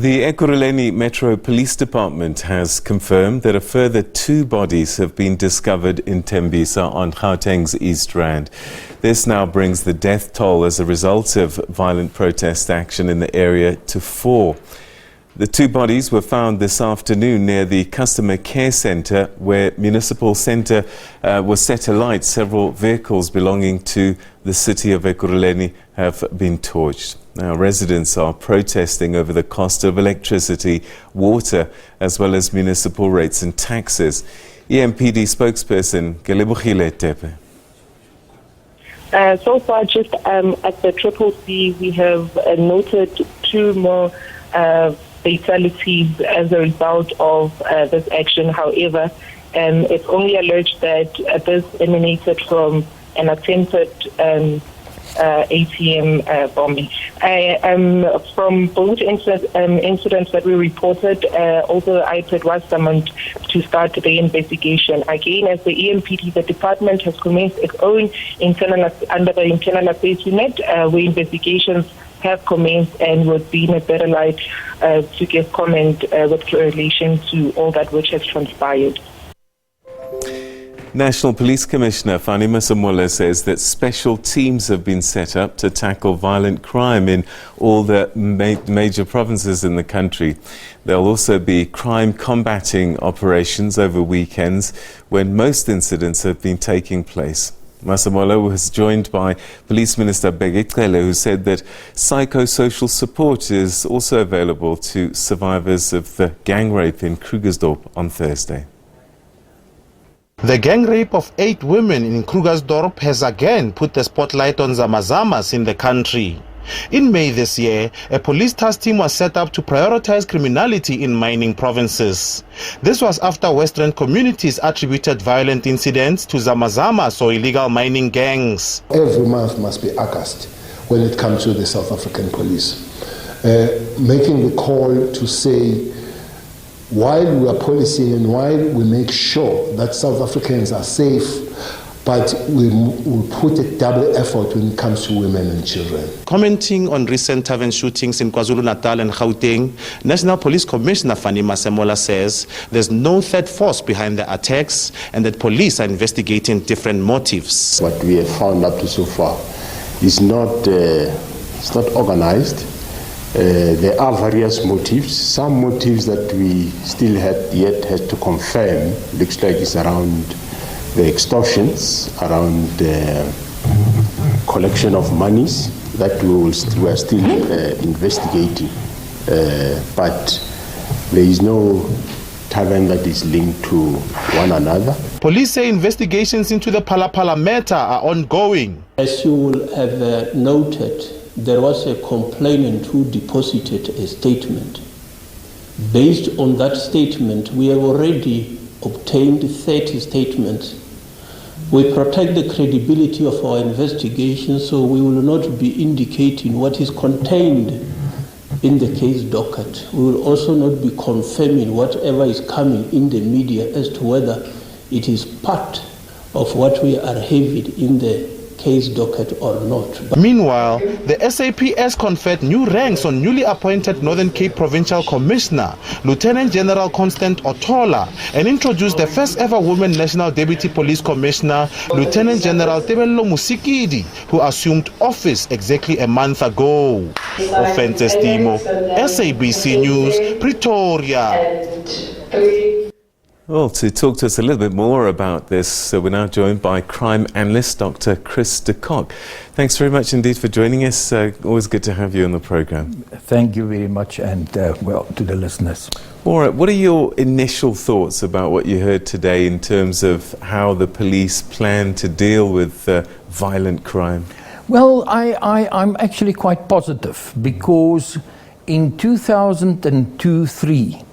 The Ekurhuleni Metro Police Department has confirmed that a further 2 bodies have been discovered in Tembisa on Gauteng's East Rand. This now brings the death toll as a result of violent protest action in the area to 4. The 2 bodies were found this afternoon near the Customer Care Centre, where Municipal Centre was set alight. Several vehicles belonging to the city of Ekurhuleni have been torched. Now, residents are protesting over the cost of electricity, water, as well as municipal rates and taxes. EMPD spokesperson Bheki Cele. So far, just at the Triple C, we have noted 2 more fatalities as a result of this action. However, it's only alleged that this emanated from an attempted ATM bombing. From both incidents that we reported, also the iPad was summoned to start the investigation. Again, as the EMPD, the department has commenced its own under the internal affairs unit, where investigations have commenced and would be in a better light to give comment with relation to all that which has transpired. National Police Commissioner Fannie Masemola says that special teams have been set up to tackle violent crime in all the major provinces in the country. There'll also be crime combating operations over weekends when most incidents have been taking place. Masemola was joined by Police Minister Bheki Cele, who said that psychosocial support is also available to survivors of the gang rape in Krugersdorp on Thursday. The gang rape of 8 women in Krugersdorp has again put the spotlight on Zamazamas in the country. In May this year, a police task team was set up to prioritize criminality in mining provinces. This was after Western communities attributed violent incidents to Zamazamas or illegal mining gangs. Every month must be August when it comes to the South African police. Making the call to say, while we are policing and while we make sure that South Africans are safe, but we put a double effort when it comes to women and children. Commenting on recent tavern shootings in KwaZulu-Natal and Gauteng, National Police Commissioner Fannie Masemola says there's no third force behind the attacks and that police are investigating different motives. What we have found up to so far is not organized. There are various motives. Some motives that we still yet have to confirm. Looks like it's around the extortions, around the collection of monies that we are still investigating. But there is no tavern that is linked to one another. Police say investigations into the Palapala matter are ongoing. As you will have noted, there was a complainant who deposited a statement. Based on that statement, we have already obtained 30 statements. We protect the credibility of our investigation, so we will not be indicating what is contained in the case docket. We will also not be confirming whatever is coming in the media as to whether it is part of what we are having in the case docket or not. Meanwhile, the SAPS conferred new ranks on newly appointed Northern Cape Provincial Commissioner, Lieutenant General Constant Otola, and introduced the first ever woman National Deputy Police Commissioner, Lieutenant General Tebello Musikidi, who assumed office exactly a month ago. Offenses Timo, SABC News, Pretoria. Well, to talk to us a little bit more about this, we're now joined by crime analyst Dr. Kock. Thanks very much indeed for joining us. Always good to have you on the program. Thank you very much, and well, to the listeners. All right, what are your initial thoughts about what you heard today in terms of how the police plan to deal with violent crime? Well, I'm actually quite positive, because in 2002-03,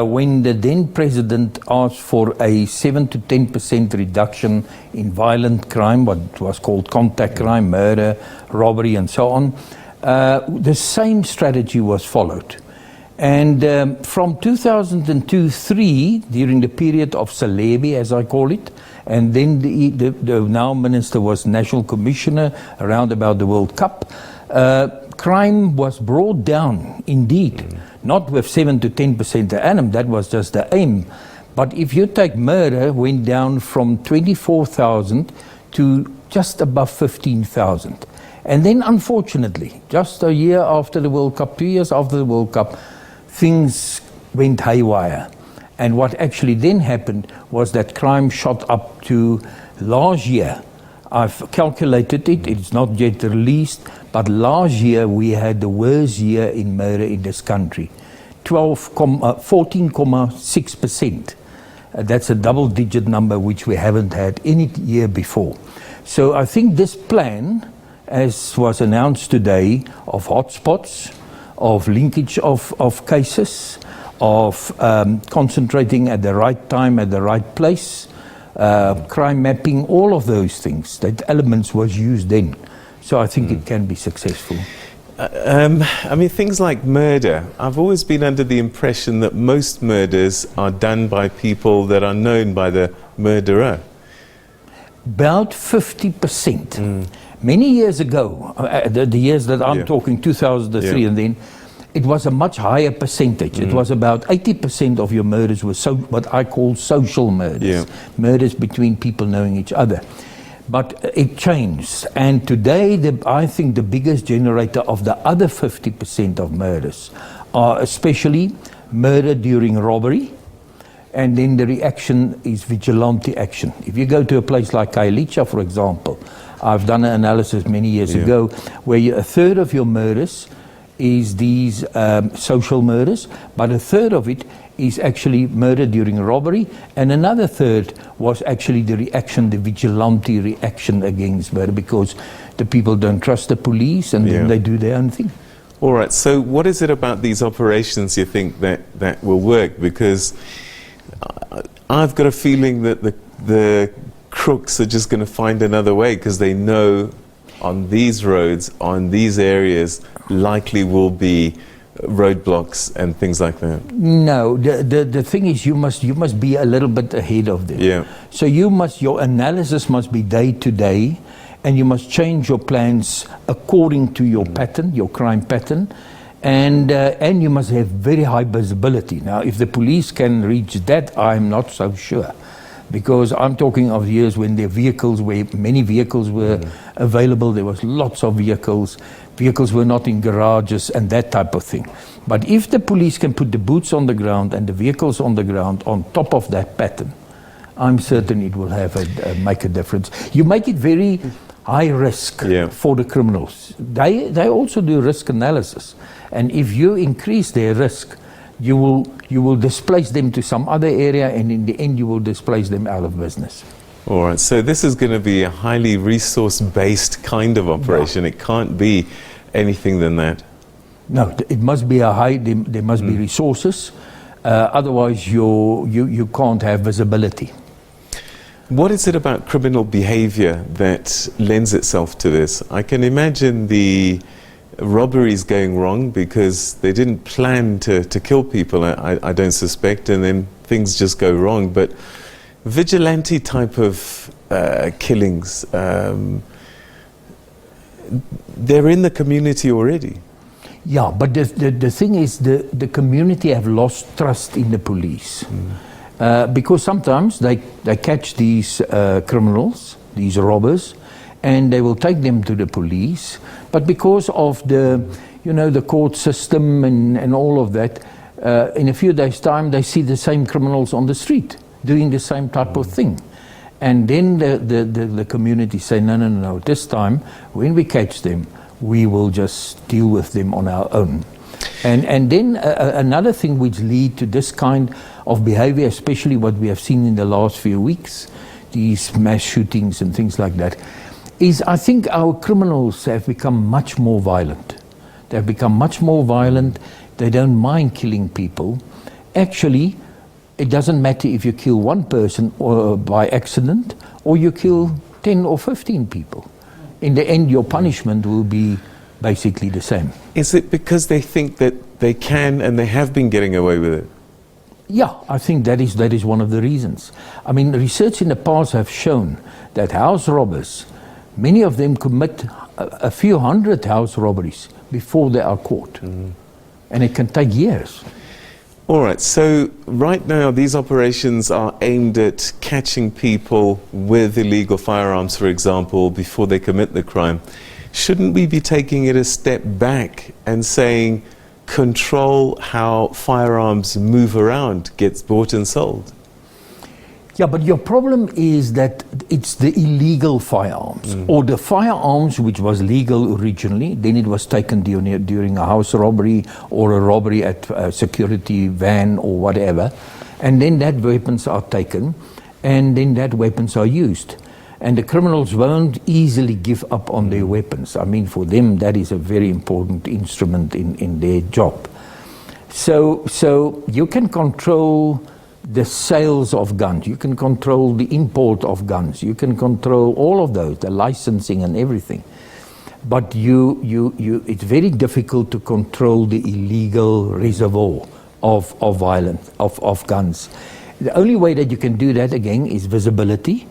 when the then president asked for a 7 to 10% reduction in violent crime, what was called contact crime, murder, robbery, and so on, the same strategy was followed. And from 2002-03, during the period of Celebi, as I call it, and then the now minister was National Commissioner around about the World Cup, crime was brought down, indeed, not with 7 to 10% per annum, that was just the aim. But if you take murder, went down from 24,000 to just above 15,000. And then, unfortunately, just a year after the World Cup, 2 years after the World Cup, things went haywire. And what actually then happened was that crime shot up to last year. I've calculated it, it's not yet released, but last year we had the worst year in murder in this country. 14.6%. That's a double-digit number which we haven't had any year before. So I think this plan, as was announced today, of hotspots, of linkage of cases, of concentrating at the right time, at the right place, crime mapping, all of those things, that elements was used then. So I think it can be successful. I mean, things like murder, I've always been under the impression that most murders are done by people that are known by the murderer. About 50%. Many years ago, the years that I'm talking, 2003 and then, it was a much higher percentage. It was about 80% of your murders were what I call social murders. Murders between people knowing each other. But it changed. And today, I think the biggest generator of the other 50% of murders are especially murder during robbery. And then the reaction is vigilante action. If you go to a place like Kailicha, for example, I've done an analysis many years ago where a third of your murders is these social murders, but a third of it is actually murder during robbery, and another third was actually the reaction, the vigilante reaction against murder, because the people don't trust the police and then they do their own thing. All right, so what is it about these operations you think that will work? Because I've got a feeling that the crooks are just going to find another way, because they know on these roads, on these areas, likely will be roadblocks and things like that. No, the thing is you must be a little bit ahead of them. So your analysis must be day to day, and you must change your plans according to your pattern, your crime pattern, and you must have very high visibility. Now, if the police can reach that, I'm not so sure. Because I'm talking of years when many vehicles were available, there was lots of vehicles were not in garages and that type of thing. But if the police can put the boots on the ground and the vehicles on the ground on top of that pattern, I'm certain it will make a difference. You make it very high risk for the criminals. They also do risk analysis. And if you increase their risk, you will displace them to some other area, and in the end you will displace them out of business. All right, so this is going to be a highly resource-based kind of operation. It can't be anything than that. No, it must be there must be resources, otherwise you can't have visibility. What is it about criminal behavior that lends itself to this? I can imagine the robberies going wrong because they didn't plan to kill people, I don't suspect, and then things just go wrong. But vigilante type of killings, they're in the community already. Yeah, but the thing is the community have lost trust in the police. Because sometimes they catch these criminals, these robbers, and they will take them to the police. But because of the court system and all of that, in a few days' time they see the same criminals on the street doing the same type of thing. And then the community say, no, this time when we catch them, we will just deal with them on our own. And then another thing which lead to this kind of behavior, especially what we have seen in the last few weeks, these mass shootings and things like that, is I think our criminals have become much more violent. They've become much more violent. They don't mind killing people. Actually, it doesn't matter if you kill one person or by accident or you kill 10 or 15 people. In the end, your punishment will be basically the same. Is it because they think that they can and they have been getting away with it? Yeah, I think that is one of the reasons. I mean, research in the past have shown that house robbers, many of them commit a few hundred house robberies before they are caught. And it can take years. All right, so right now these operations are aimed at catching people with illegal firearms, for example, before they commit the crime. Shouldn't we be taking it a step back and saying, control how firearms move around, gets bought and sold? Yeah, but your problem is that it's the illegal firearms, or the firearms which was legal originally, then it was taken during a house robbery or a robbery at a security van or whatever, and then that weapons are taken, and then that weapons are used. And the criminals won't easily give up on their weapons. I mean, for them, that is a very important instrument in their job. So you can control the sales of guns, you can control the import of guns, you can control all of those, the licensing and everything. But it's very difficult to control the illegal reservoir of guns. The only way that you can do that again is visibility,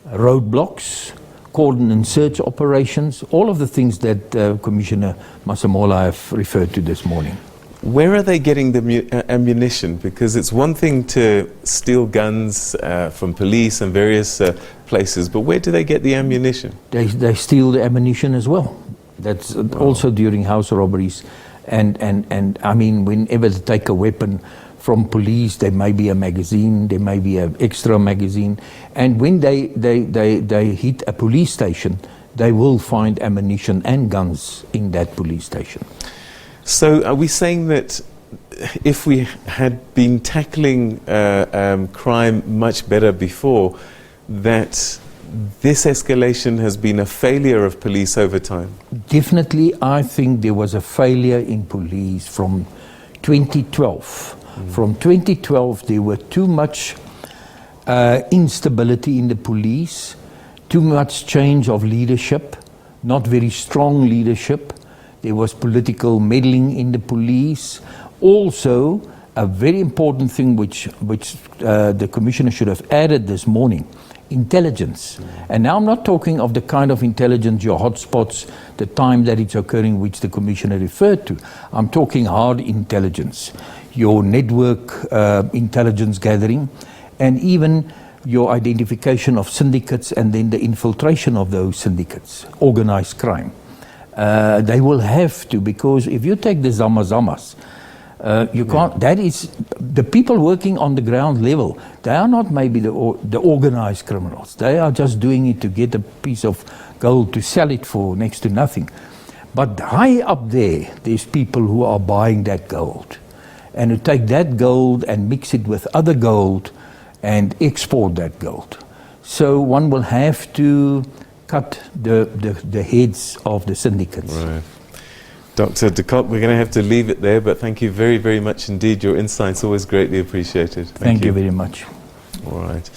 roadblocks, cordon and search operations, all of the things that Commissioner Masemola have referred to this morning. Where are they getting the ammunition? Because it's one thing to steal guns from police and various places, but where do they get the ammunition? They steal the ammunition as well. That's also during house robberies. And I mean, whenever they take a weapon from police, there may be a magazine, there may be an extra magazine. And when they hit a police station, they will find ammunition and guns in that police station. So are we saying that if we had been tackling crime much better before, that this escalation has been a failure of police over time? Definitely, I think there was a failure in police from 2012. From 2012, there were too much instability in the police, too much change of leadership, not very strong leadership. There was political meddling in the police. Also, a very important thing which the Commissioner should have added this morning, intelligence. And now I'm not talking of the kind of intelligence, your hotspots, the time that it's occurring, which the Commissioner referred to. I'm talking hard intelligence, your network intelligence gathering, and even your identification of syndicates and then the infiltration of those syndicates, organized crime. They will have to, because if you take the Zamazamas, you can't, that is, the people working on the ground level, they are not maybe the organized criminals. They are just doing it to get a piece of gold to sell it for next to nothing. But high up there, there's people who are buying that gold and who take that gold and mix it with other gold and export that gold. So one will have to cut the heads of the syndicates. Right. Dr. de Kock, we're going to have to leave it there, but thank you very, very much indeed. Your insights always greatly appreciated. Thank you very much. All right.